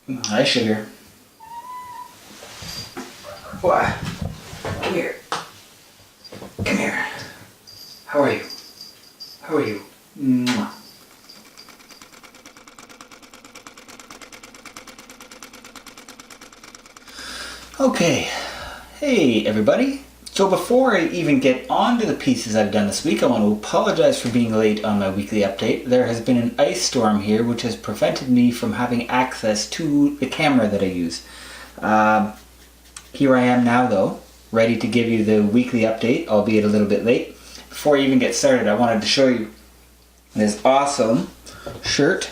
Hi, sugar. What? Come here. Come here. How are you? How are you? Mwah. Okay. Hey, everybody. So before I even get on to the pieces I've done this week, I want to apologize for being late on my weekly update. There has been an ice storm here which has prevented me from having access to the camera that I use. Here I am now though, ready to give you the weekly update, albeit a little bit late. Before I even get started, I wanted to show you this awesome shirt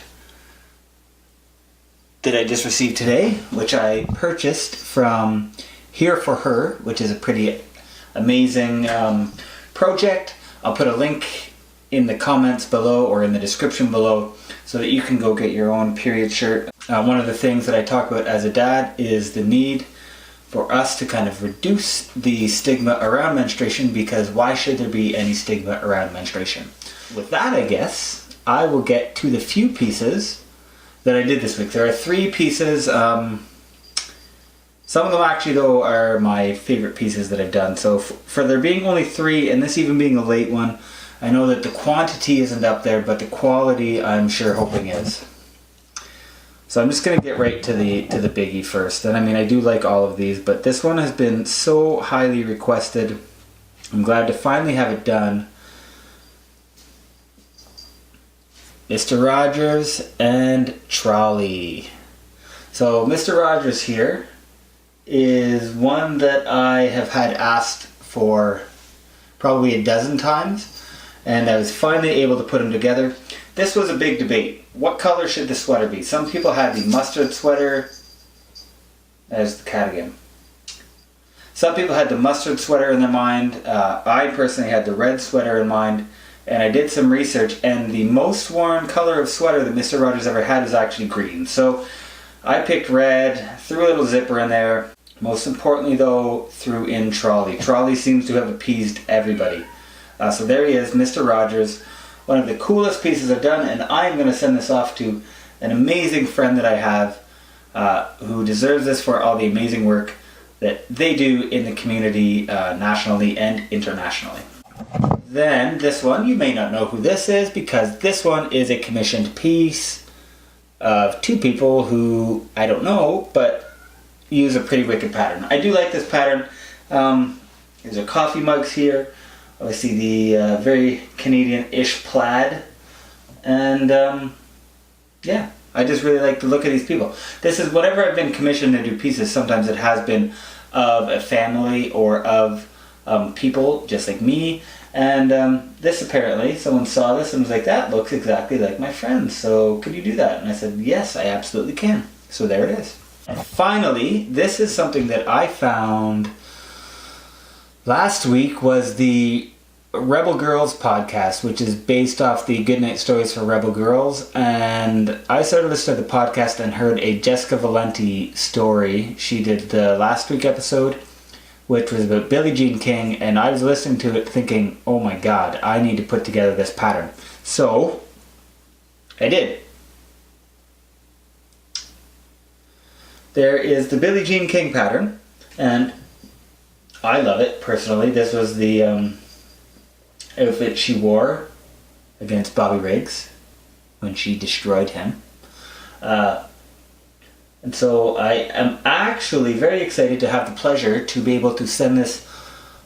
that I just received today, which I purchased from Here for Her, which is a pretty amazing project. I'll put a link in the comments below or in the description below so that you can go get your own period shirt. One of the things that I talk about as a dad is the need for us to kind of reduce the stigma around menstruation, because why should there be any stigma around menstruation? With that, I guess, I will get to the few pieces that I did this week. There are 3 pieces. Some of them actually though are my favorite pieces that I've done. So for there being only 3 and this even being a late one, I know that the quantity isn't up there, but the quality I'm sure hoping is. So I'm just going to get right to the biggie first. And I mean, I do like all of these, but this one has been so highly requested. I'm glad to finally have it done. Mr. Rogers and Trolley. So Mr. Rogers here is one that I have had asked for probably a dozen times, and I was finally able to put them together. This was a big debate. What color should the sweater be? Some people had the mustard sweater. There's the cat again. Some people had the mustard sweater in their mind. I personally had the red sweater in mind, and I did some research, and the most worn color of sweater that Mr. Rogers ever had is actually green. So I picked red, threw a little zipper in there. Most importantly though, threw in Trolley. Trolley seems to have appeased everybody. So there he is, Mr. Rogers. One of the coolest pieces I've done, and I'm going to send this off to an amazing friend that I have who deserves this for all the amazing work that they do in the community nationally and internationally. Then this one, you may not know who this is, because this one is a commissioned piece of 2 people who I don't know, but use a pretty wicked pattern. I do like this pattern. There's our coffee mugs here. Obviously the very Canadian-ish plaid. And yeah, I just really like the look of these people. This is, whenever I've been commissioned to do pieces, sometimes it has been of a family or of people just like me. And this, apparently, someone saw this and was like, that looks exactly like my friend, so could you do that? And I said, yes, I absolutely can. So there it is. And finally, this is something that I found last week, was the Rebel Girls podcast, which is based off the Goodnight Stories for Rebel Girls. And I started listening to the podcast and heard a Jessica Valenti story. She did the last week episode, which was about Billie Jean King, and I was listening to it thinking, oh my god, I need to put together this pattern. So I did. There is the Billie Jean King pattern, and I love it personally. This was the outfit she wore against Bobby Riggs when she destroyed him. And so I am actually very excited to have the pleasure to be able to send this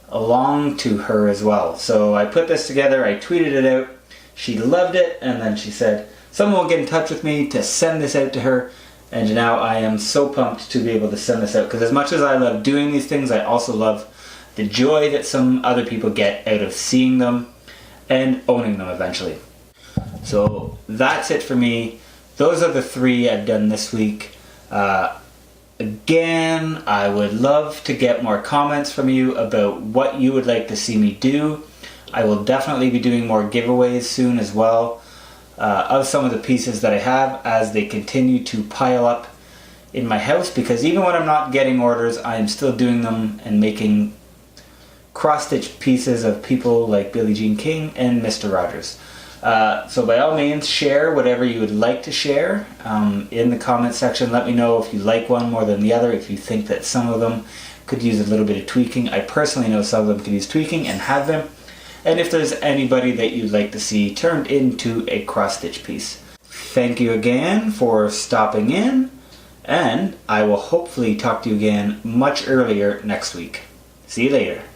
along to her as well. So I put this together, I tweeted it out, she loved it, and then she said someone will get in touch with me to send this out to her. And now I am so pumped to be able to send this out, because as much as I love doing these things, I also love the joy that some other people get out of seeing them and owning them eventually. So that's it for me. Those are the 3 I've done this week. Again, I would love to get more comments from you about what you would like to see me do. I will definitely be doing more giveaways soon as well. Of some of the pieces that I have, as they continue to pile up in my house, because even when I'm not getting orders, I'm still doing them and making cross-stitch pieces of people like Billie Jean King and Mr. Rogers. So by all means, share whatever you would like to share in the comment section. Let me know if you like one more than the other, if you think that some of them could use a little bit of tweaking. I personally know some of them could use tweaking and have them. And if there's anybody that you'd like to see turned into a cross-stitch piece. Thank you again for stopping in, and I will hopefully talk to you again much earlier next week. See you later.